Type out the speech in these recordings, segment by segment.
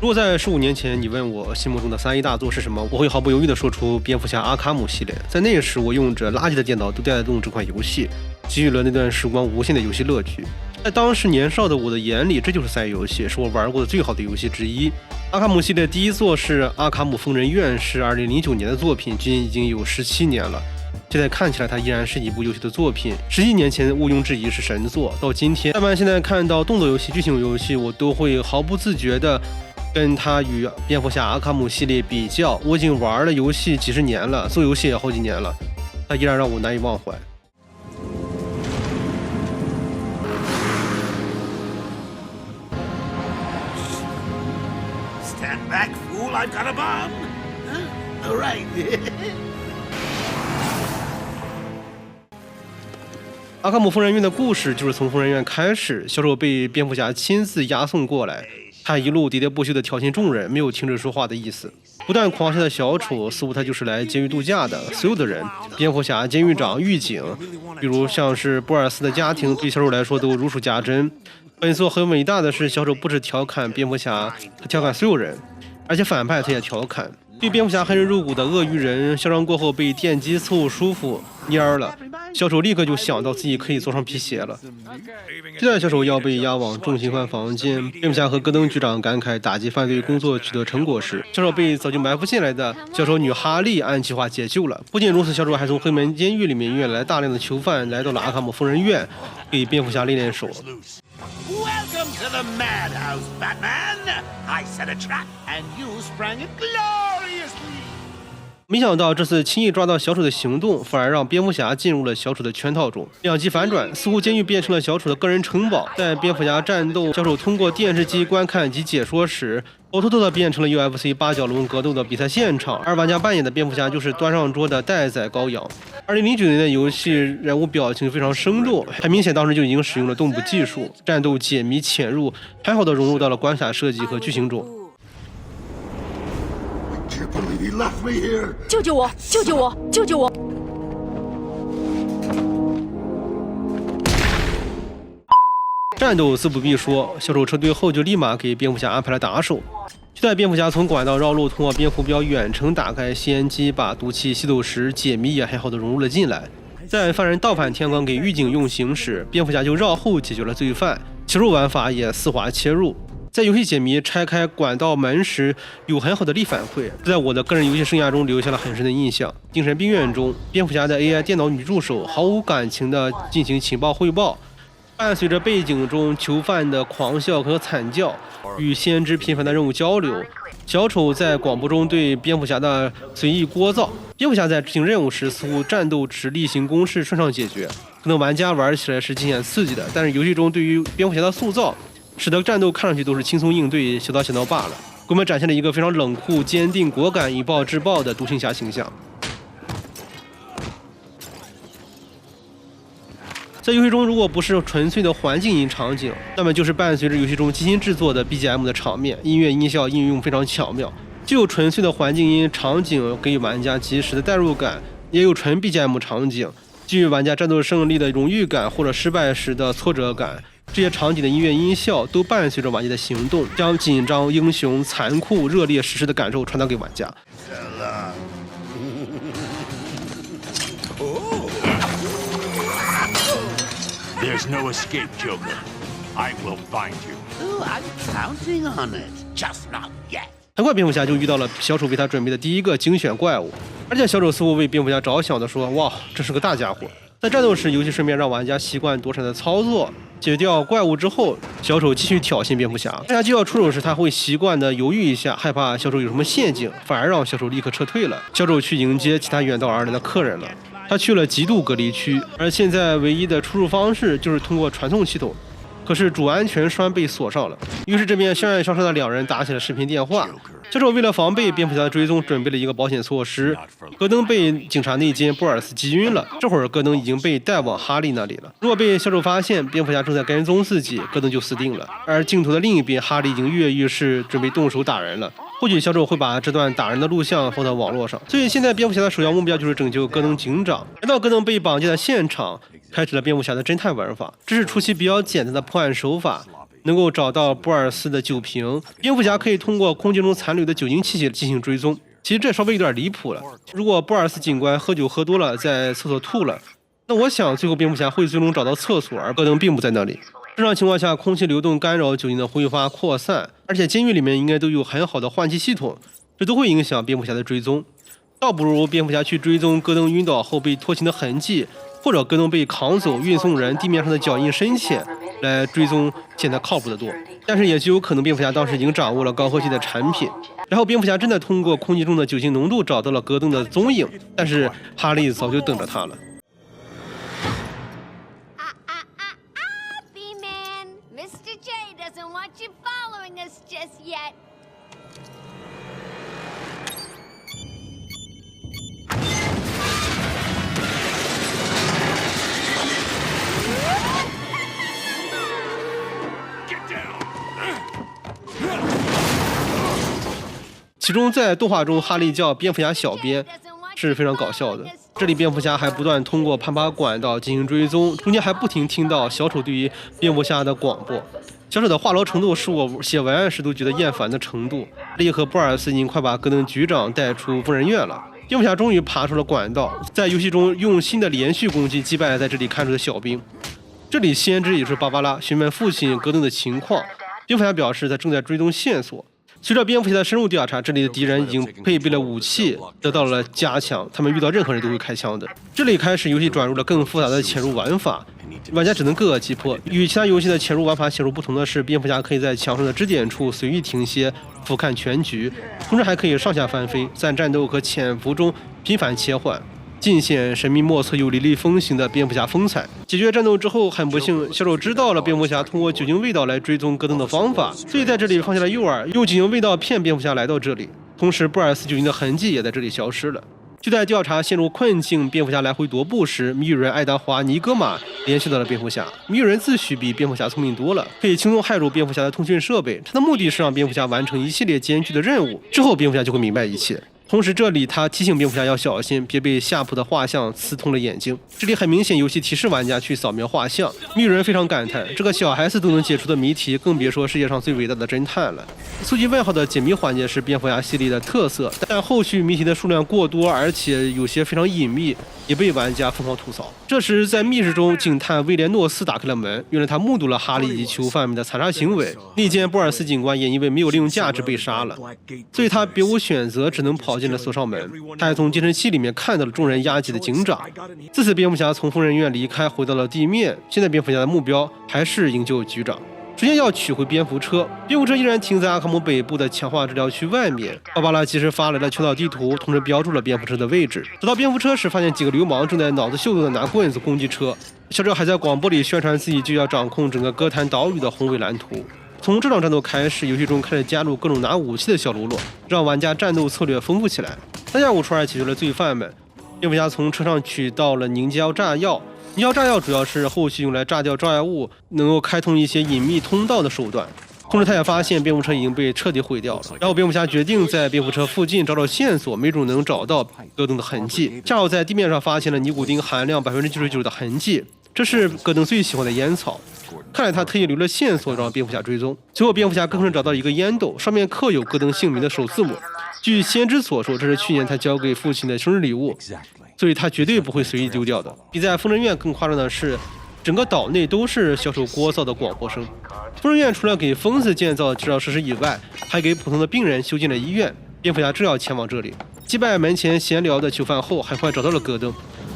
如果在15年前你问我心目中的3A大作是什么，我会毫不犹豫地说出蝙蝠侠阿卡姆系列。在那时，我用着垃圾的电脑都带得动这款游戏，给予了那段时光无限的游戏乐趣。在当时年少的我的眼里，这就是3A游戏，是我玩过的最好的游戏之一。阿卡姆系列第一作是《阿卡姆疯人院》，是2009年的作品，距今已经有17年了。现在看起来它依然是一部优秀的作品，11年前毋庸置疑是神作。到今天，但凡现在看到动作游戏、剧情游戏，我都会毫不自觉地跟它与蝙蝠侠阿卡姆系列比较。我已经玩了游戏几十年了，做游戏也好几年了，它依然让我难以忘怀。Stand back, fool! I've got a bomb. All right. 阿卡姆疯人院的故事就是从疯人院开始，小丑被蝙蝠侠亲自押送过来，他一路喋喋不休地挑衅众人，没有停止说话的意思。不断狂笑的小丑，似乎他就是来监狱度假的。所有的人，蝙蝠侠、监狱长、狱警，比如像是波尔斯的家庭，对小丑来说都如数家珍。本作很伟大的是，小丑不止调侃蝙蝠侠，他调侃所有人，而且反派他也调侃。对蝙蝠侠恨之入骨的鳄鱼人，嚣张过后被电击伺候舒服蔫了，小丑立刻就想到自己可以做上皮鞋了。就在小丑要被押往重刑犯房间，蝙蝠侠和戈登局长感慨打击犯罪工作取得成果时，小丑被早就埋伏进来的小丑女哈利按计划解救了。不仅如此，小丑还从黑门监狱里面运来大量的囚犯，来到了阿卡姆疯人院，给蝙蝠侠练练手。Welcome to the madhouse, Batman. I set a trap, and you sprang it gloriously. 没想到这次轻易抓到小丑的行动，反而让蝙蝠侠进入了小丑的圈套中。两极反转，似乎监狱变成了小丑的个人城堡。在蝙蝠侠战斗小丑通过电视机观看及解说时，活脱脱的变成了 UFC 八角笼格斗的比赛现场，而玩家扮演的蝙蝠侠就是端上桌的待宰羔羊。2009年的游戏人物表情非常生动，很明显当时就已经使用了动捕技术，战斗解谜潜入，很好的融入到了关卡设计和剧情中。救救我！救救我！救救我！战斗自不必说，小丑撤退后就立马给蝙蝠侠安排了打手。就在蝙蝠侠从管道绕路通过蝙蝠标远程打开吸烟机，把毒气吸走时，解谜也很好的融入了进来。在犯人倒反天光给狱警用刑时，蝙蝠侠就绕后解决了罪犯，切入玩法也丝滑切入。在游戏解谜拆开管道门时，有很好的力反馈，这在我的个人游戏生涯中留下了很深的印象。精神病院中，蝙蝠侠的 AI 电脑女助手毫无感情地进行情报汇报，伴随着背景中囚犯的狂笑和惨叫，与先知频繁的任务交流。小丑在广播中对蝙蝠侠的随意聒噪，蝙蝠侠在执行任务时似乎战斗时例行公事顺畅解决，可能玩家玩起来是惊险刺激的，但是游戏中对于蝙蝠侠的塑造使得战斗看上去都是轻松应对，小刀小刀罢了，给我们展现了一个非常冷酷、坚定、果敢、以暴制暴的独行侠形象。在游戏中，如果不是纯粹的环境音场景，那么就是伴随着游戏中精心制作的 BGM 的场面，音乐音效应用非常巧妙，既有纯粹的环境音场景给予玩家及时的代入感，也有纯 BGM 场景给予玩家战斗胜利的荣誉感或者失败时的挫折感。这些场景的音乐音效都伴随着玩家的行动，将紧张、英雄、残酷、热烈、实时的感受传达给玩家。There's no escape, Joker. I will find you. Oh, I'm counting on it. Just not yet. 很快，蝙蝠侠就遇到了小丑为他准备的第一个精选怪物，而且小丑似乎为蝙蝠侠着想的说：“哇，这是个大家伙。”在战斗时，游戏顺便让玩家习惯躲闪的操作。解决掉怪物之后，小丑继续挑衅蝙蝠侠。蝙蝠侠就要出手时，他会习惯的犹豫一下，害怕小丑有什么陷阱，反而让小丑立刻撤退了。小丑去迎接其他远道而来的客人了，他去了极度隔离区，而现在唯一的出入方式就是通过传送系统。可是主安全栓被锁上了，于是这边相爱相杀的两人打起了视频电话。小丑为了防备蝙蝠侠的追踪，准备了一个保险措施。戈登被警察内奸波尔斯击晕了，这会儿戈登已经被带往哈利那里了。如果被小丑发现蝙蝠侠正在跟踪自己，戈登就死定了。而镜头的另一边，哈利已经跃跃欲试，准备动手打人了。或许小丑会把这段打人的录像放到网络上，所以现在蝙蝠侠的首要目标就是拯救戈登警长。来到戈登被绑架的现场，开始了蝙蝠侠的侦探玩法，这是初期比较简单的破案手法。能够找到波尔斯的酒瓶。蝙蝠侠可以通过空气中残留的酒精气体进行追踪。其实这稍微有点离谱了。如果波尔斯警官喝酒喝多了，在厕所吐了，那我想最后蝙蝠侠会最终找到厕所，而戈登并不在那里。正常情况下，空气流动干扰酒精的挥发扩散，而且监狱里面应该都有很好的换气系统，这都会影响蝙蝠侠的追踪。倒不如蝙蝠侠去追踪戈登晕倒后被拖行的痕迹，或者戈登被扛走、运送人地面上的脚印深浅来追踪，显得靠谱得多。但是也极有可能蝙蝠侠当时已经掌握了高科技的产品，然后蝙蝠侠真的通过空气中的酒精浓度找到了戈登的踪影，但是哈利早就等着他了。Mr. J doesn't want you following us just yet. 其中在动画中，哈利叫蝙蝠侠小编是非常搞笑的。这里蝙蝠侠还不断通过攀爬管道进行追踪，中间还不停听到小丑对于蝙蝠侠的广播。小丑的话痨程度是我写文案时都觉得厌烦的程度。哈利和波尔斯已经快把戈登局长带出疯人院了。蝙蝠侠终于爬出了管道，在游戏中用新的连续攻击击败了在这里看守的小兵。这里先知也是芭芭拉询问父亲戈登的情况，蝙蝠侠表示他正在追踪线索。随着蝙蝠侠的深入调查，这里的敌人已经配备了武器，得到了加强，他们遇到任何人都会开枪的。这里开始游戏转入了更复杂的潜入玩法，玩家只能各个击破。与其他游戏的潜入玩法显著不同的是，蝙蝠侠可以在墙上的支点处随意停歇，俯瞰全局，同时还可以上下翻飞，在战斗和潜伏中频繁切换，尽显神秘莫测又雷厉风行的蝙蝠侠风采。解决战斗之后，很不幸，小丑知道了蝙蝠侠通过酒精味道来追踪戈登的方法，所以在这里放下了诱饵，用酒精味道骗蝙蝠侠来到这里。同时，布尔斯酒精的痕迹也在这里消失了。就在调查陷入困境，蝙蝠侠来回踱步时，谜语人爱德华·尼格玛联系到了蝙蝠侠。谜语人自诩比蝙蝠侠聪明多了，可以轻松骇入蝙蝠侠的通讯设备。他的目的是让蝙蝠侠完成一系列艰巨的任务，之后蝙蝠侠就会明白一切。同时，这里他提醒蝙蝠侠要小心，别被夏普的画像刺痛了眼睛。这里很明显，游戏提示玩家去扫描画像。谜语人非常感叹，这个小孩子都能解出的谜题，更别说世界上最伟大的侦探了。搜集问号的解谜环节是蝙蝠侠系列的特色，但后续谜题的数量过多，而且有些非常隐秘，也被玩家疯狂吐槽。这时，在密室中，警探威廉诺斯打开了门，原来他目睹了哈利以及囚犯们的残杀行为。利剑波尔斯警官也因为没有利用价值被杀了，所以他别无选择，只能跑进了锁上门。他还从监视器里面看到了众人押解的警长。自此，蝙蝠侠从疯人院离开，回到了地面。现在，蝙蝠侠的目标还是营救局长。首先要取回蝙蝠车，蝙蝠车依然停在阿卡姆北部的强化治疗区外面。芭芭拉及时发来了求岛地图，同时标注了蝙蝠车的位置。找到蝙蝠车时，发现几个流氓正在脑子秀逗的拿棍子攻击车。小丑还在广播里宣传自己就要掌控整个哥谭岛屿的宏伟蓝图。从这场战斗开始，游戏中开始加入各种拿武器的小喽啰，让玩家战斗策略丰富起来。3下5除2解决了罪犯们。蝙蝠侠从车上取到了凝胶炸药。凝胶炸药主要是后续用来炸掉障碍物，能够开通一些隐秘通道的手段。同时，他也发现蝙蝠车已经被彻底毁掉了。然后，蝙蝠侠决定在蝙蝠车附近找找线索，没准能找到戈登的痕迹。恰好在地面上发现了尼古丁含量99%的痕迹，这是戈登最喜欢的烟草。看来他特意留了线索让蝙蝠侠追踪。最后，蝙蝠侠更是找到一个烟斗，上面刻有戈登姓名的首字母。据先知所说，这是去年他交给父亲的生日礼物，所以他绝对不会随意丢掉的。比在疯人院更夸张的是，整个岛内都是小丑聒噪的广播声。疯人院除了给疯子建造治疗设施以外，还给普通的病人修建了医院。蝙蝠侠正要前往这里，击败门前闲聊的囚犯后，很快找到了戈登。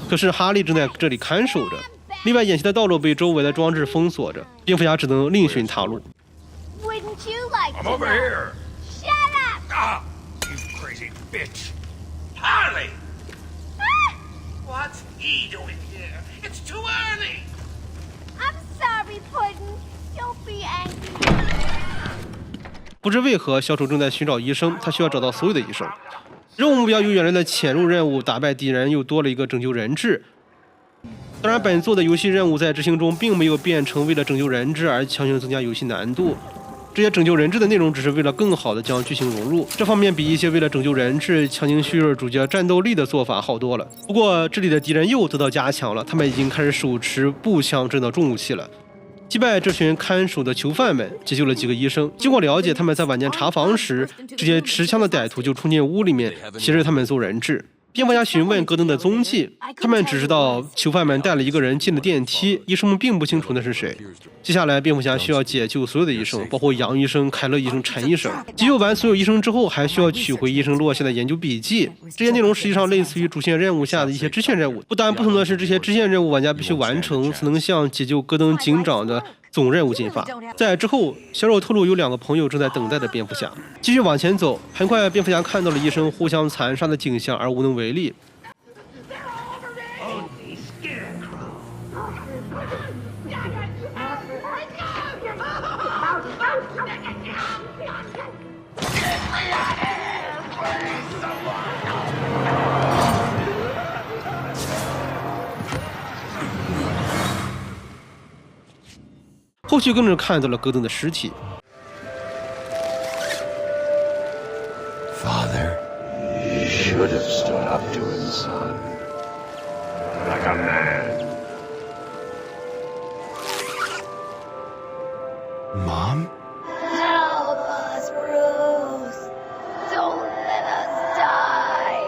可是哈利正在这里看守着，另外眼前的道路被周围的装置封锁着，蝙蝠侠只能另寻他路。Wouldn't you like I'm to over know? here. Shut up! Ah, you crazy bitch. Harley! What's he doing here? It's too early. I'm sorry, Puddin'. Don't be angry. 不知为何，小丑正在寻找医生，他需要找到所有的医生。任务目标由原来的潜入任务，打败敌人，又多了一个拯救人质。当然，本作的游戏任务在执行中并没有变成为了拯救人质而强行增加游戏难度。这些拯救人质的内容只是为了更好的将剧情融入，这方面比一些为了拯救人质强行削弱主角战斗力的做法好多了。不过这里的敌人又得到加强了，他们已经开始手持步枪这等重武器了。击败这群看守的囚犯们，解救了几个医生。经过了解，他们在晚间查房时，这些持枪的歹徒就冲进屋里面，挟持他们做人质。蝙蝠侠询问戈登的踪迹，他们只知道囚犯们带了一个人进了电梯，医生们并不清楚那是谁。接下来，蝙蝠侠需要解救所有的医生，包括杨医生、凯勒医生、陈医生。急救完所有医生之后，还需要取回医生落下的研究笔记。这些内容实际上类似于主线任务下的一些支线任务，不但不同的是，这些支线任务玩家必须完成，才能向解救戈登警长的总任务进发。在之后，小丑透露有2个朋友正在等待着蝙蝠侠。继续往前走，很快蝙蝠侠看到了医生互相残杀的景象，而无能为力。后续更是看到了戈登的尸体。Father, you should have stood up to him, son. Like a man. Mom? Help us, Bruce. Don't let us die.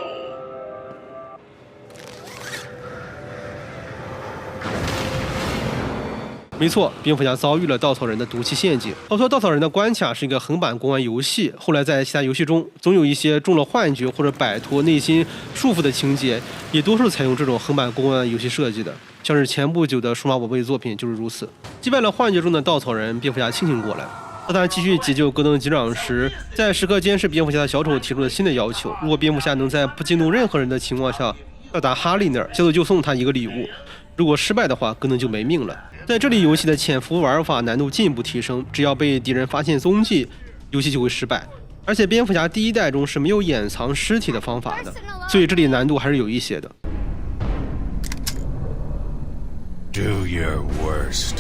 没错，蝙蝠侠遭遇了稻草人的毒气陷阱。逃脱稻草人的关卡是一个横版公安游戏，后来在其他游戏中，总有一些中了幻觉或者摆脱内心束缚的情节，也多数采用这种横版公安游戏设计的。像是前不久的数码宝贝作品就是如此。击败了幻觉中的稻草人，蝙蝠侠清醒过来。当他继续解救戈登警长时，在时刻监视蝙蝠侠的小丑提出了新的要求：如果蝙蝠侠能在不惊动任何人的情况下到达哈利那儿，小丑就送他一个礼物；如果失败的话，戈登就没命了。在这里，游戏的潜伏玩法难度进一步提升，只要被敌人发现踪迹，游戏就会失败。而且蝙蝠侠第1代中是没有掩藏尸体的方法的，所以这里难度还是有一些的。Do your worst.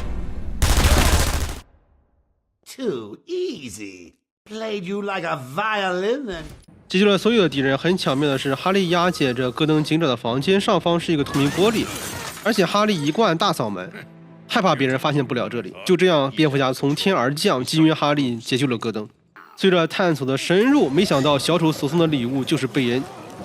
Too easy. Played you like a violin and... 解救了所有的敌人。很巧妙的是，哈利押解着戈登警长的房间上方是一个透明玻璃，而且哈利一贯大嗓门，害怕别人发现不了这里。就这样，蝙蝠侠从天而降，击晕哈利，解救了戈登。随着探索的深入，没想到小丑所送的礼物就是贝恩。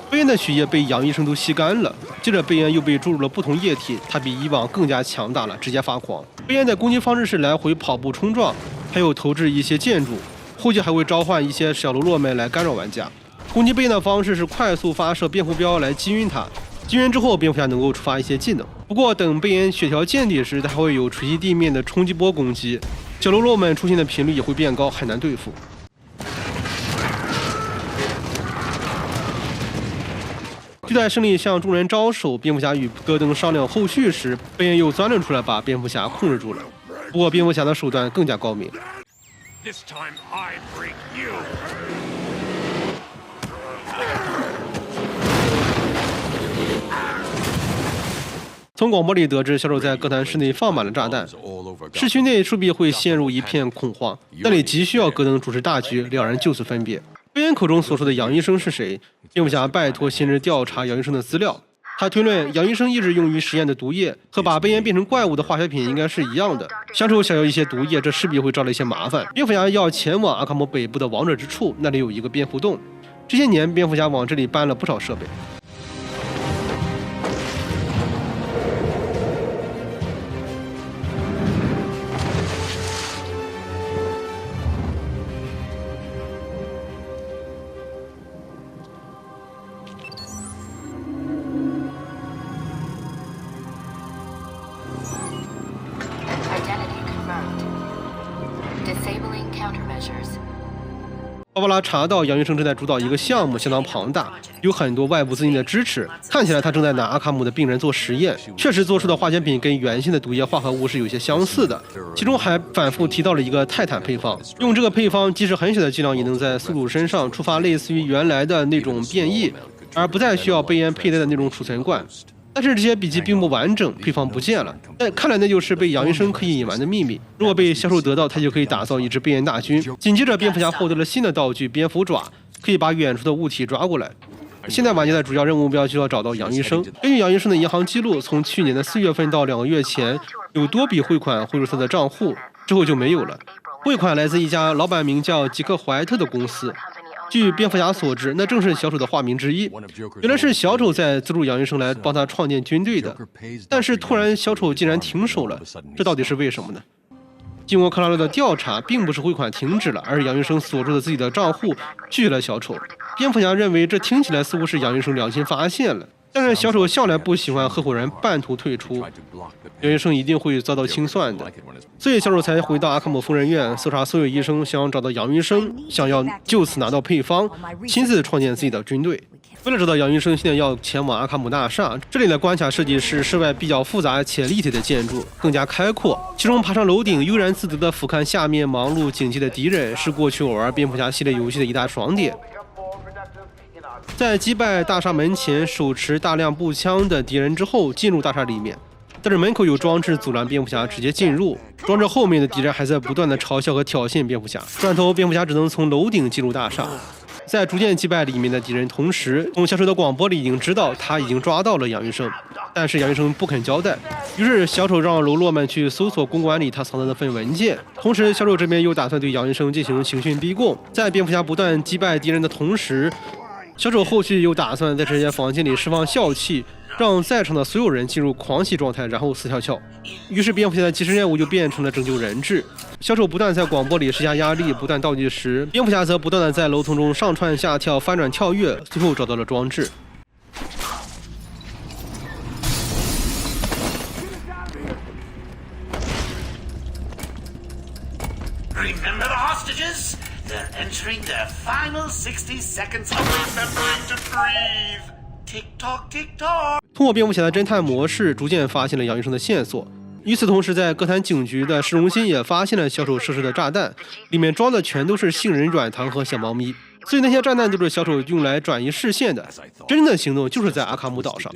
贝恩的血液被杨医生都吸干了，接着贝恩又被注入了不同液体，他比以往更加强大了，直接发狂。贝恩的攻击方式是来回跑步冲撞，还有投掷一些建筑，后期还会召唤一些小喽啰们来干扰玩家。攻击贝恩的方式是快速发射蝙蝠镖来击晕他，击晕之后蝙蝠侠能够触发一些技能。不过等贝恩血条见底时，他会有垂击地面的冲击波攻击，小喽啰们出现的频率也会变高，很难对付。就在胜利向众人招手，蝙蝠侠与戈登商量后续时，贝恩又钻了出来，把蝙蝠侠控制住了。不过蝙蝠侠的手段更加高明。This time I break you. 从广播里得知，小丑在哥谭市内放满了炸弹，市区内势必会陷入一片恐慌。那里急需要戈登主持大局，两人就此分别。贝恩口中所说的杨医生是谁？蝙蝠侠拜托先知调查杨医生的资料。他推论杨医生一直用于实验的毒液和把贝恩变成怪物的化学品应该是一样的。小丑想要一些毒液，这势必会招来一些麻烦。蝙蝠侠要前往阿卡姆北部的王者之处，那里有一个蝙蝠洞。这些年，蝙蝠侠往这里搬了不少设备。芭芭拉查到杨医生正在主导一个项目，相当庞大，有很多外部资金的支持。看起来他正在拿阿卡姆的病人做实验，确实做出的化学品跟原先的毒液化合物是有些相似的。其中还反复提到了一个泰坦配方，用这个配方，即使很小的剂量也能在宿主身上触发类似于原来的那种变异，而不再需要贝恩佩戴的那种储存罐。但是这些笔记并不完整，配方不见了。但看来那就是被杨医生刻意隐瞒的秘密。如果被小丑得到，他就可以打造一支贝恩大军。紧接着，蝙蝠侠获得了新的道具——蝙蝠爪，可以把远处的物体抓过来。现在玩家的主要任务目标就要找到杨医生。根据杨医生的银行记录，从去年的4月份到2个月前，有多笔汇款汇入他的账户，之后就没有了。汇款来自一家老板名叫吉克·怀特的公司。据蝙蝠侠所知，那正是小丑的化名之一。原来是小丑在资助杨医生来帮他创建军队的，但是突然小丑竟然停手了，这到底是为什么呢？经过克拉洛的调查，并不是汇款停止了，而是杨医生锁住了自己的账户，拒绝了小丑。蝙蝠侠认为这听起来似乎是杨医生良心发现了，但是小丑向来不喜欢合伙人半途退出，杨医生一定会遭到清算的，所以小丑才回到阿卡姆疯人院搜查所有医生，想要找到杨医生，想要就此拿到配方，亲自创建自己的军队。为了找到杨医生，现在要前往阿卡姆大厦。这里的关卡设计是室外比较复杂且立体的建筑，更加开阔。其中爬上楼顶，悠然自得地俯瞰下面忙碌警戒的敌人，是过去我玩蝙蝠侠系列游戏的一大爽点。在击败大厦门前手持大量步枪的敌人之后，进入大厦里面。但是门口有装置阻拦蝙蝠侠直接进入，装置后面的敌人还在不断的嘲笑和挑衅蝙蝠侠。转头，蝙蝠侠只能从楼顶进入大厦。在逐渐击败里面的敌人同时，从小丑的广播里已经知道他已经抓到了杨医生，但是杨医生不肯交代。于是小丑让喽啰们去搜索公馆里他藏的那份文件，同时小丑这边又打算对杨医生进行刑讯逼供。在蝙蝠侠不断击败敌人的同时，小丑后续又打算在这些房间里释放笑气，让在场的所有人进入狂喜状态，然后死翘翘。于是蝙蝠侠的即时任务就变成了拯救人质。小丑不断在广播里施加压力，不断倒计时，蝙蝠侠则不断的在楼层中上窜下跳，翻转跳跃，最后找到了装置。Remember the hostages? They're entering their final 60 seconds of remembering to breathe. Tick tock, tick tock. 通过蝙蝠侠的侦探模式，逐渐发现了杨医生的线索。与此同时，在哥谭警局的市中心也发现了小丑设置的炸弹，里面装的全都是杏仁软糖和小猫咪，所以那些炸弹都是小丑用来转移视线的。真正的行动就是在阿卡姆岛上。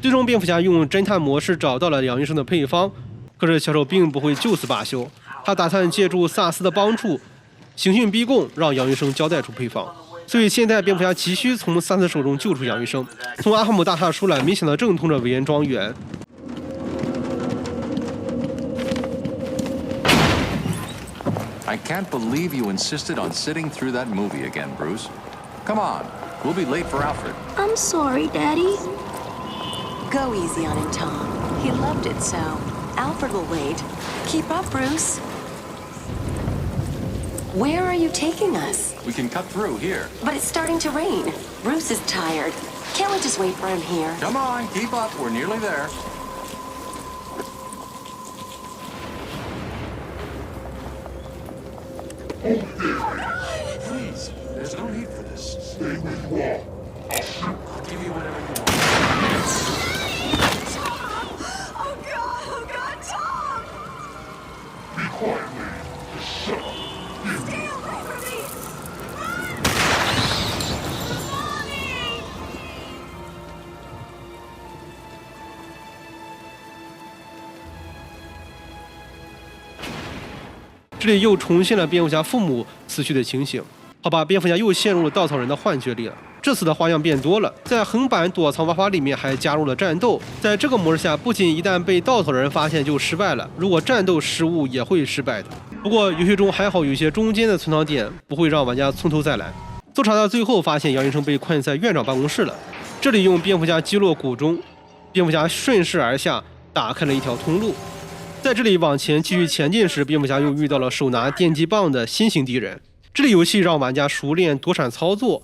最终，蝙蝠侠用侦探模式找到了杨医生的配方，可是小丑并不会就此罢休，他打算借助萨斯的帮助，刑讯逼供，让杨医生交代出配方。所以现在蝙蝠侠急需从萨斯手中救出杨医生，从阿卡姆大厦出来，没想到正通着韦恩庄园。I can't believe you insisted on sitting through that movie again, Bruce. Come on, we'll be late for Alfred. I'm sorry, Daddy. Go easy on him, Tom. He loved it so. Alfred will wait. Keep up, Bruce. Where are you taking us? We can cut through here. But it's starting to rain. Bruce is tired. Can't we just wait for him here? Come on, keep up. We're nearly there. Please, there's no need for this. Stay with me. I'll give you whatever you want. Oh, God, Tom! Be quiet, man. Just shut up. Stay away from me! Mommy! 这里又重现了蝙蝠侠父母死去的情形。好吧，蝙蝠侠又陷入了稻草人的幻觉里了。这次的花样变多了，在横版躲藏玩法里面还加入了战斗。在这个模式下，不仅一旦被稻草人发现就失败了，如果战斗失误也会失败的。不过游戏中还好有一些中间的存档点，不会让玩家从头再来。搜查到最后，发现杨医生被困在院长办公室了。这里用蝙蝠侠击落谷中，蝙蝠侠顺势而下，打开了一条通路。在这里往前继续前进时，蝙蝠侠又遇到了手拿电击棒的新型敌人。这里游戏让玩家熟练躲闪操作，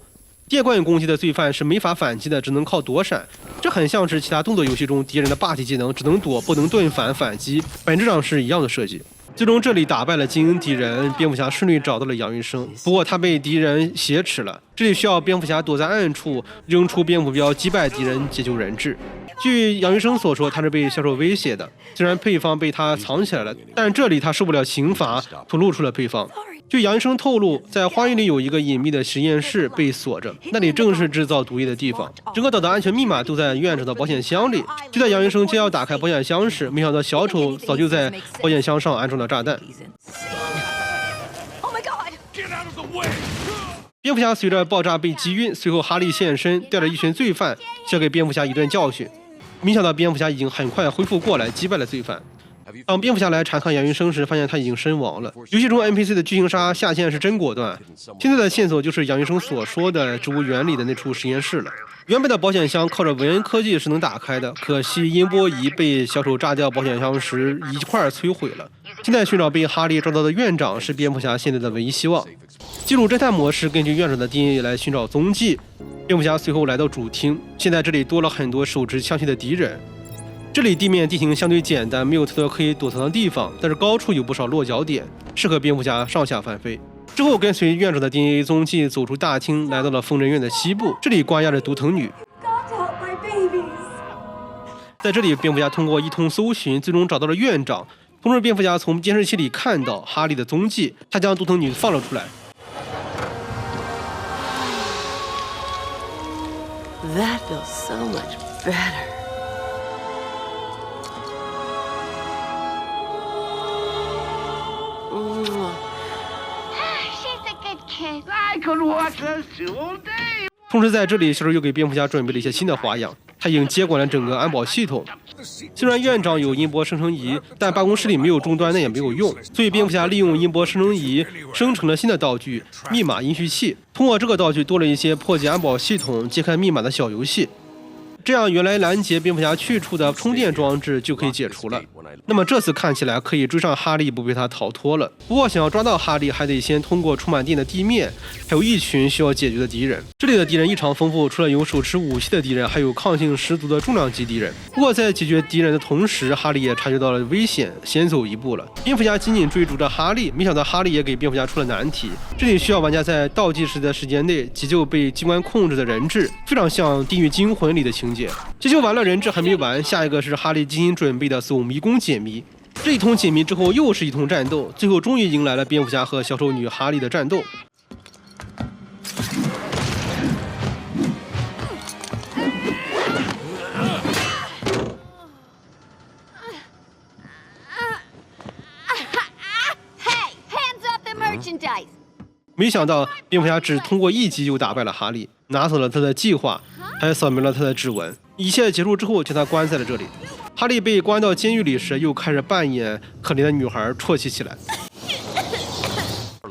电棍攻击的罪犯是没法反击的，只能靠躲闪。这很像是其他动作游戏中敌人的霸体技能，只能躲不能盾反击，本质上是一样的设计。最终这里打败了精英敌人，蝙蝠侠顺利找到了杨医生，不过他被敌人挟持了。这里需要蝙蝠侠躲在暗处，扔出蝙蝠镖击败敌人，解救人质。据杨医生所说，他是被小丑威胁的，虽然配方被他藏起来了，但这里他受不了刑罚，吐露出了配方。据杨医生透露，在花园里有一个隐秘的实验室被锁着，那里正是制造毒液的地方。整个岛的安全密码都在院长的保险箱里。就在杨医生将要打开保险箱时，没想到小丑早就在保险箱上安装了炸弹。蝙蝠侠随着爆炸被击晕，随后哈利现身，带着一群罪犯，想给蝙蝠侠一顿教训。没想到蝙蝠侠已经很快恢复过来，击败了罪犯。当蝙蝠侠来查看杨云生时，发现他已经身亡了。游戏中 NPC 的剧情杀下线是真果断。现在的线索就是杨云生所说的植物园里的那处实验室了。原本的保险箱靠着韦恩科技是能打开的，可惜音波仪被小丑炸掉保险箱时一块摧毁了。现在寻找被哈利抓到的院长是蝙蝠侠现在的唯一希望。进入侦探模式，根据院长的 DNA 来寻找踪迹。蝙蝠侠随后来到主厅，现在这里多了很多手持枪械的敌人。这里地面地形相对简单，没有太多可以躲藏的地方，但是高处有不少落脚点，适合蝙蝠侠上下翻飞。之后跟随院长的 DNA 踪迹走出大厅，来到了疯人院的西部，这里关押着毒藤女。在这里，蝙蝠侠通过一通搜寻，最终找到了院长。同时，蝙蝠侠从监视器里看到哈利的踪迹，他将毒藤女放了出来。That feels so much better. She's a good kid. I could watch those two all day. 同时，在这里，小丑又给蝙蝠侠准备了一些新的花样。他已经接管了整个安保系统。虽然院长有音波生成仪，但办公室里没有终端，那也没有用。所以蝙蝠侠利用音波生成仪生成了新的道具——密码音序器。通过这个道具，多了一些破解安保系统、揭开密码的小游戏。这样，原来拦截蝙蝠侠去处的充电装置就可以解除了。那么这次看起来可以追上哈利，不被他逃脱了。不过想要抓到哈利，还得先通过充满电的地面，还有一群需要解决的敌人。这里的敌人异常丰富，除了有手持武器的敌人，还有抗性十足的重量级敌人。不过在解决敌人的同时，哈利也察觉到了危险，先走一步了。蝙蝠侠紧紧追逐着哈利，没想到哈利也给蝙蝠侠出了难题。这里需要玩家在倒计时的时间内急救被机关控制的人质，非常像《地狱惊魂》里的情节。急救完了人质还没完，下一个是哈利精心准备的走迷宫解谜。这一通解谜之后，又是一通战斗，最后终于迎来了蝙蝠侠和小丑女哈利的战斗。Hey, hands up the merchandise. 没想到蝙蝠侠只通过一击就打败了哈利，拿走了他的计划，还扫描了他的指纹。一切结束之后，将他关在了这里。哈利被关到监狱里时，又开始扮演可怜的女孩，啜泣起来。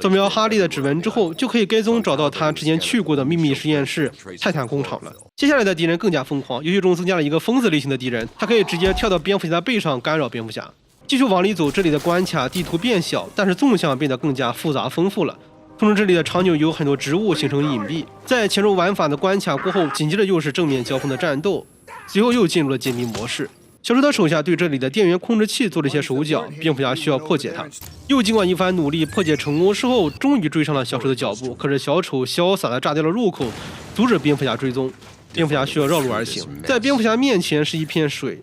扫描哈利的指纹之后，就可以跟踪找到他之前去过的秘密实验室泰坦工厂了。接下来的敌人更加疯狂，游戏中增加了一个疯子类型的敌人，他可以直接跳到蝙蝠侠的背上干扰蝙蝠侠。继续往里走，这里的关卡地图变小，但是纵向变得更加复杂丰富了。同时，这里的场景有很多植物形成隐蔽。在前入玩法的关卡过后，紧接着又是正面交锋的战斗，随后又进入了解谜模式。小丑的手下对这里的电源控制器做了一些手脚，蝙蝠侠需要破解它。又经过一番努力破解成功之后，终于追上了小丑的脚步。可是小丑潇洒地炸掉了入口，阻止蝙蝠侠追踪。蝙蝠侠需要绕路而行，在蝙蝠侠面前是一片水。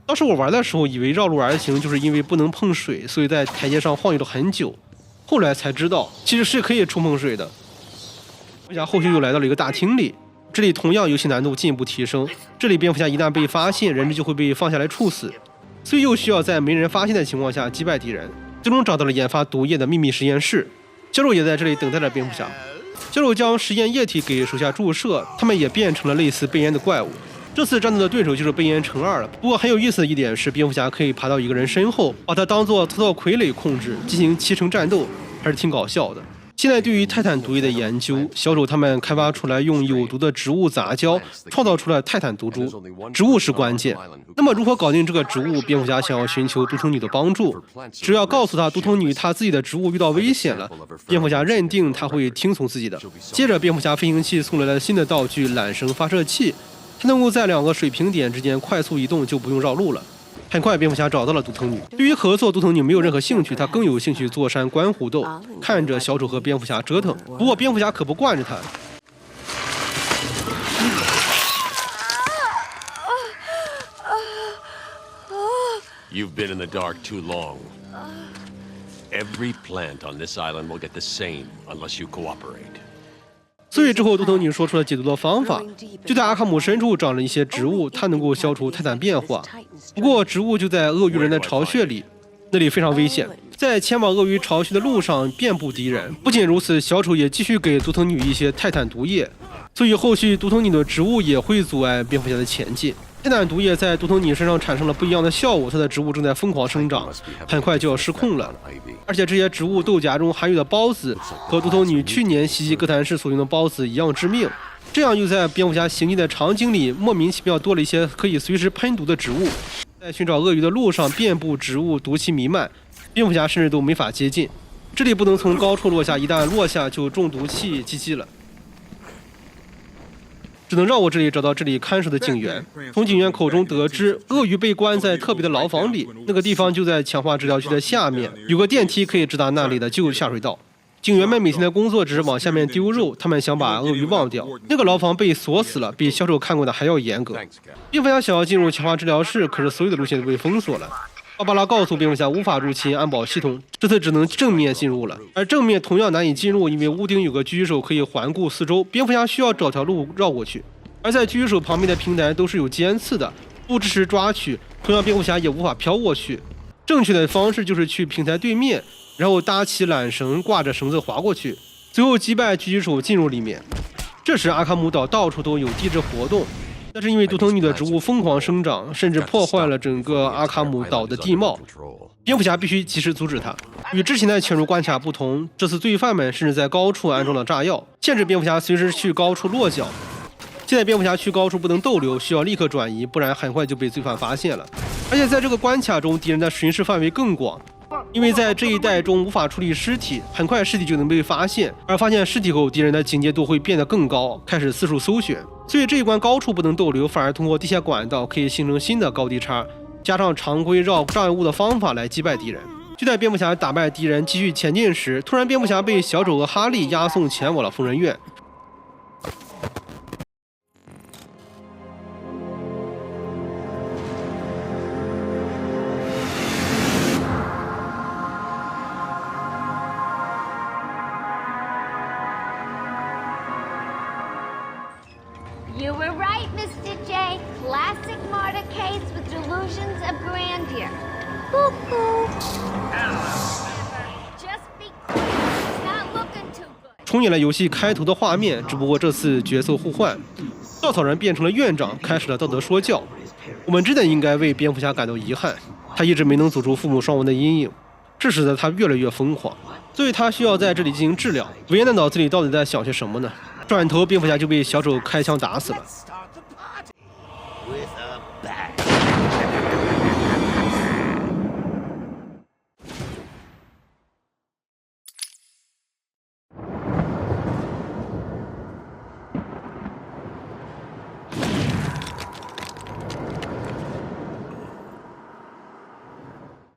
当时我玩的时候以为绕路而行就是因为不能碰水，所以在台阶上晃悠了很久。后来才知道，其实是可以触碰水的。蝙蝠侠后续又来到了一个大厅里，这里同样游戏难度进一步提升。这里蝙蝠侠一旦被发现，人质就会被放下来处死，所以又需要在没人发现的情况下击败敌人。最终找到了研发毒液的秘密实验室，小丑也在这里等待着蝙蝠侠。小丑将实验液体给手下注射，他们也变成了类似贝恩的怪物。这次战斗的对手就是贝恩乘2了。不过很有意思的一点是，蝙蝠侠可以爬到一个人身后，把他当做头套傀儡控制，进行骑乘战斗，还是挺搞笑的。现在对于泰坦毒液的研究，小丑他们开发出来用有毒的植物杂交，创造出了泰坦毒株。植物是关键。那么如何搞定这个植物？蝙蝠侠想要寻求毒藤女的帮助，只要告诉他毒藤女他自己的植物遇到危险了，蝙蝠侠认定他会听从自己的。接着蝙蝠侠飞行器送来了新的道具缆绳发射器，它能够在2个水平点之间快速移动，就不用绕路了。很快，蝙蝠侠找到了毒藤女。对于合作，毒藤女没有任何兴趣，她更有兴趣坐山观虎斗，看着小丑和蝙蝠侠折腾。不过蝙蝠侠可不惯着她。You've been in the dark too long. Every plant on this island will get the same unless you cooperate. 所以之后，毒藤女说出了解毒的方法，就在阿卡姆深处长了一些植物，它能够消除泰坦变化。不过植物就在鳄鱼人的巢穴里，那里非常危险。在前往鳄鱼巢穴的路上遍布敌人。不仅如此，小丑也继续给独藤女一些泰坦毒液，所以后续独藤女的植物也会阻碍蝙蝠侠的前进。泰坦毒液在独藤女身上产生了不一样的效果，它的植物正在疯狂生长，很快就要失控了。而且这些植物豆荚中含有的孢子和独藤女去年袭击哥谭市所用的孢子一样致命。这样又在蝙蝠侠行进的场景里莫名其妙多了一些可以随时喷毒的植物。在寻找鳄鱼的路上，遍布植物，毒气弥漫，蝙蝠侠甚至都没法接近。这里不能从高处落下，一旦落下就中毒气GG了。只能绕过这里找到这里看守的警员。从警员口中得知，鳄鱼被关在特别的牢房里，那个地方就在强化治疗区的下面，有个电梯可以直达那里的旧下水道。警员们每天的工作只是往下面丢肉，他们想把鳄鱼忘掉。那个牢房被锁死了，比小丑看过的还要严格。蝙蝠侠想要进入强化治疗室，可是所有的路线都被封锁了。芭芭拉告诉蝙蝠侠无法入侵安保系统，这次只能正面进入了。而正面同样难以进入，因为屋顶有个狙击手可以环顾四周，蝙蝠侠需要找条路绕过去。而在狙击手旁边的平台都是有尖刺的，不支持抓取，同样蝙蝠侠也无法飘过去。正确的方式就是去平台对面，然后搭起缆绳，挂着绳子滑过去，最后击败狙击手进入里面。这时阿卡姆岛到处都有地质活动，但是因为独藤女的植物疯狂生长，甚至破坏了整个阿卡姆岛的地貌，蝙蝠侠必须及时阻止它。与之前的潜入关卡不同，这次罪犯们甚至在高处安装了炸药，限制蝙蝠侠随时去高处落脚。现在蝙蝠侠去高处不能逗留，需要立刻转移，不然很快就被罪犯发现了。而且在这个关卡中，敌人的巡视范围更广，因为在这一带中无法处理尸体，很快尸体就能被发现，而发现尸体后，敌人的警戒度会变得更高，开始四处搜寻。所以这一关高处不能逗留，反而通过地下管道可以形成新的高低差，加上常规绕障碍物的方法来击败敌人。就在蝙蝠侠打败敌人继续前进时，突然蝙蝠侠被小丑和哈利押送前往了疯人院。You were right, Mr. J. Classic Marta case with delusions of grandeur. Cuckoo. Just be quiet. It's not looking too good. 重演了游戏开头的画面，只不过这次角色互换，稻草人变成了院长，开始了道德说教。我们真的应该为蝙蝠侠感到遗憾，他一直没能走出父母双亡的阴影，这使得他越来越疯狂，所以他需要在这里进行治疗。维恩的脑子里到底在想些什么呢？转头，蝙蝠侠就被小丑开枪打死了。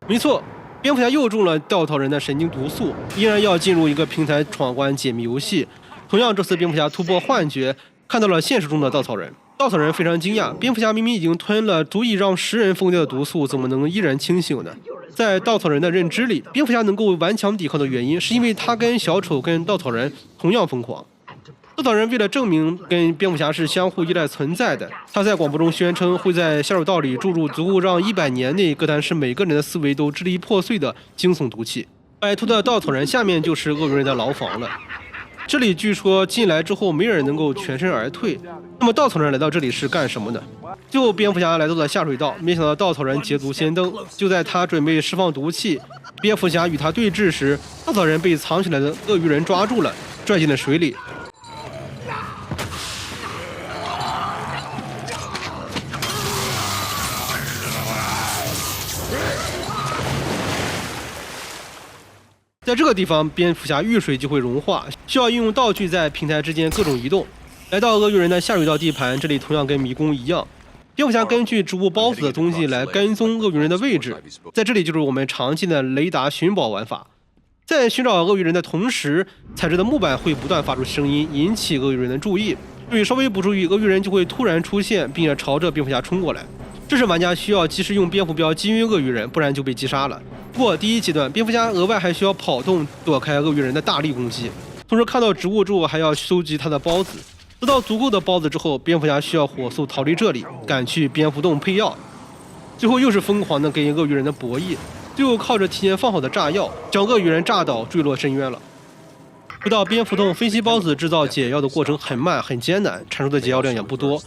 没错，蝙蝠侠又中了稻草人的神经毒素，依然要进入一个平台闯关解谜游戏。同样，这次蝙蝠侠突破幻觉，看到了现实中的稻草人。稻草人非常惊讶，蝙蝠侠明明已经吞了足以让10人疯掉的毒素，怎么能依然清醒呢？在稻草人的认知里，蝙蝠侠能够顽强抵抗的原因，是因为他跟小丑跟稻草人同样疯狂。稻草人为了证明跟蝙蝠侠是相互依赖存在的，他在广播中宣称会在下水道里注入足够让100年内哥谭市每个人的思维都支离破碎的惊悚毒气。摆脱的稻草人下面就是鳄鱼人的牢房了。这里据说进来之后没人能够全身而退，那么稻草人来到这里是干什么呢？最后蝙蝠侠来到了下水道，没想到稻草人捷足先登，就在他准备释放毒气，蝙蝠侠与他对峙时，稻草人被藏起来的鳄鱼人抓住了，拽进了水里。在这个地方，蝙蝠侠遇水就会融化，需要运用道具在平台之间各种移动。来到鳄鱼人的下水道地盘，这里同样跟迷宫一样，蝙蝠侠根据植物孢子的踪迹来跟踪鳄鱼人的位置。在这里就是我们常见的雷达寻宝玩法，在寻找鳄鱼人的同时，踩着的木板会不断发出声音，引起鳄鱼人的注意。对，稍微不注意，鳄鱼人就会突然出现，并且朝着蝙蝠侠冲过来。这时玩家需要及时用蝙蝠镖击晕鳄鱼人，不然就被击杀了。不过第一阶段，蝙蝠侠额外还需要跑动躲开鳄鱼人的大力攻击，同时看到植物之后还要收集它的孢子。得到足够的孢子之后，蝙蝠侠需要火速逃离这里，赶去蝙蝠洞配药。最后又是疯狂的跟鳄鱼人的博弈，最后靠着提前放好的炸药，整个与人炸倒，坠落深渊了。回到蝙蝠洞，分析孢子制造解药的过程很慢很艰难，产出的解药量也不多。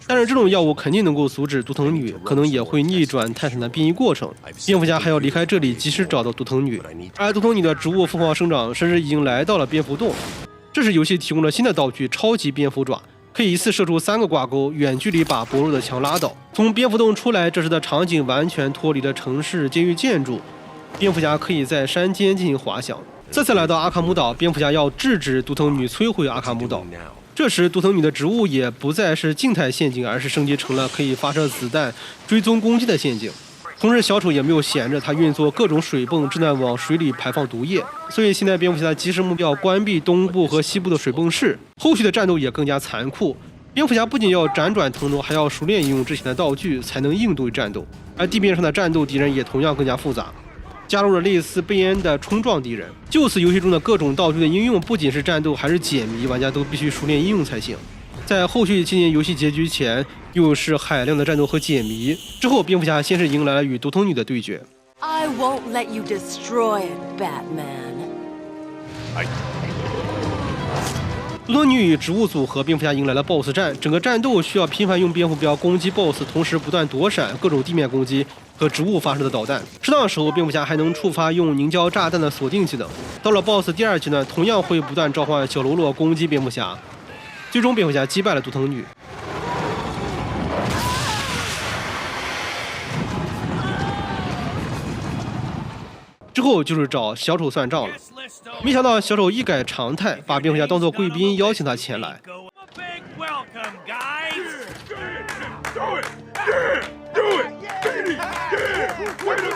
但是这种药物肯定能够阻止毒藤女，可能也会逆转泰坦的变异过程。蝙蝠侠还要离开这里，及时找到毒藤女。而毒藤女的植物疯狂生长，甚至已经来到了蝙蝠洞。这时游戏提供了新的道具——超级蝙蝠爪，可以一次射出3个挂钩，远距离把薄弱的墙拉倒。从蝙蝠洞出来，这时的场景完全脱离了城市监狱建筑，蝙蝠侠可以在山间进行滑翔。这次来到阿卡姆岛，蝙蝠侠要制止毒藤女摧毁阿卡姆岛。这时毒藤女的植物也不再是静态陷阱，而是升级成了可以发射子弹、追踪攻击的陷阱。同时小丑也没有闲着，他运作各种水泵，正在往水里排放毒液。所以现在蝙蝠侠的及时目标关闭东部和西部的水泵室。后续的战斗也更加残酷，蝙蝠侠不仅要辗转腾挪，还要熟练应用之前的道具才能应对战斗。而地面上的战斗敌人也同样更加复杂，加入了类似贝恩的冲撞敌人。就此游戏中的各种道具的应用不仅是战斗，还是解谜，玩家都必须熟练应用才行。在后续纪念游戏结局前，又是海量的战斗和解谜。之后蝙蝠侠先是迎来了与毒藤女的对决。 I won't let you destroy it, Batman. 毒藤女与植物组合蝙蝠侠迎来了 BOSS 战，整个战斗需要频繁用蝙蝠镖攻击 BOSS， 同时不断躲闪各种地面攻击和植物发射的导弹。适当的时候，蝙蝠侠还能触发用凝胶炸弹的锁定技能。到了 BOSS 第2阶段，同样会不断召唤小喽啰攻击蝙蝠侠。最终，蝙蝠侠击败了毒藤女。之后就是找小丑算账了。没想到小丑一改常态，把蝙蝠侠当作贵宾，邀请他前来。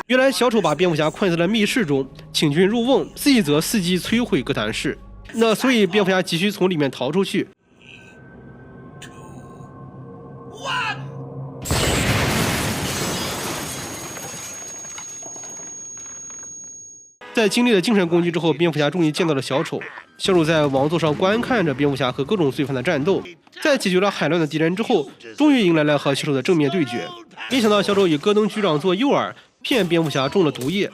原来小丑把蝙蝠侠困在了密室中，请君入瓮，自己则伺机摧毁哥谭市。那所以蝙蝠侠急需从里面逃出去。在经历了精神攻击之后，蝙蝠侠终于见到了小丑。小丑在王座上观看着蝙蝠侠和各种罪犯的战斗，在解决了海乱的敌人之后，终于迎来了和小丑的正面对决。没想到小丑以戈登局长做诱饵，骗蝙蝠侠中了毒液。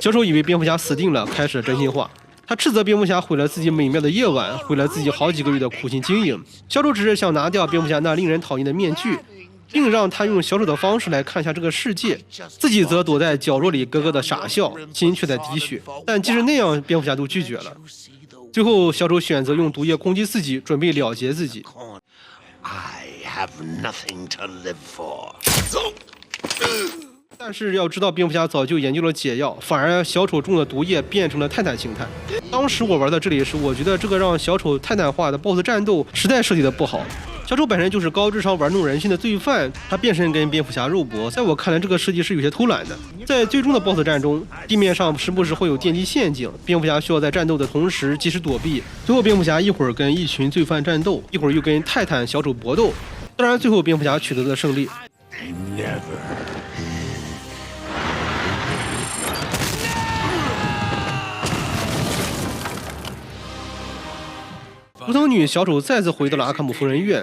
小丑以为蝙蝠侠死定了，开始了真心话。他斥责蝙蝠侠毁了自己美妙的夜晚，毁了自己好几个月的苦心经营。小丑只是想拿掉蝙蝠侠那令人讨厌的面具，并让他用小丑的方式来看一下这个世界，自己则躲在角落里咯咯的傻笑，心却在滴血。但即使那样，蝙蝠侠都拒绝了。最后，小丑选择用毒液攻击自己，准备了结自己。I have nothing to live for. 但是要知道，蝙蝠侠早就研究了解药，反而小丑中的毒液变成了泰坦形态。当时我玩到这里时，我觉得这个让小丑泰坦化的 BOSS 战斗实在设计的不好。小丑本身就是高智商玩弄人心的罪犯，他变身跟蝙蝠侠肉搏，在我看来这个设计是有些偷懒的。在最终的 BOSS 战中，地面上时不时会有电击陷阱，蝙蝠侠需要在战斗的同时及时躲避。最后蝙蝠侠一会儿跟一群罪犯战斗，一会儿又跟泰坦小丑搏斗，当然最后蝙蝠侠取得了胜利。毒藤女小丑再次回到了阿卡姆疯人院。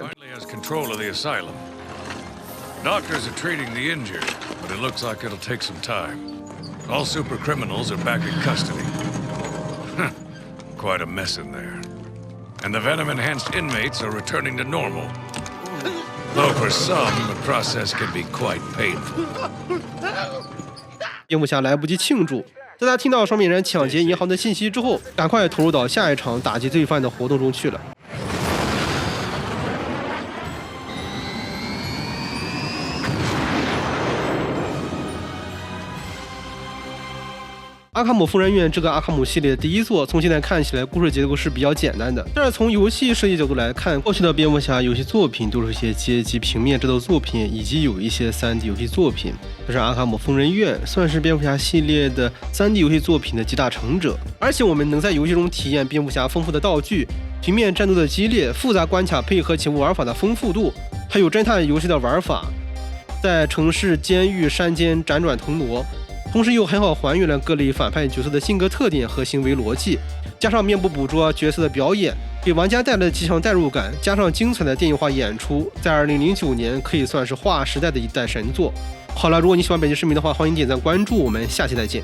Doctors are treating the injured, but it looks like it'll take some time. All super criminals are back in custody. Quite a mess in there. And the venom-enhanced inmates are returning to normal. Though for some, the process can be quite painful. 蝙蝠侠来不及庆祝，在他听到双面人抢劫银行的信息之后，赶快投入到下一场打击罪犯的活动中去了。阿卡姆疯人院这个阿卡姆系列的第一作，从现在看起来故事结构是比较简单的，但是从游戏设计角度来看，过去的蝙蝠侠游戏作品都是一些街机平面制作作品，以及有一些 3D 游戏作品。但是阿卡姆疯人院算是蝙蝠侠系列的 3D 游戏作品的集大成者，而且我们能在游戏中体验蝙蝠侠丰富的道具、平面战斗的激烈、复杂关卡配合起舞玩法的丰富度，还有侦探游戏的玩法，在城市、监狱、山间辗转腾挪。同时又很好还原了各类反派角色的性格特点和行为逻辑，加上面部捕捉角色的表演，给玩家带来极强代入感，加上精彩的电影化演出，在2009年可以算是划时代的一代神作。好了，如果你喜欢本期视频的话，欢迎点赞关注，我们下期再见。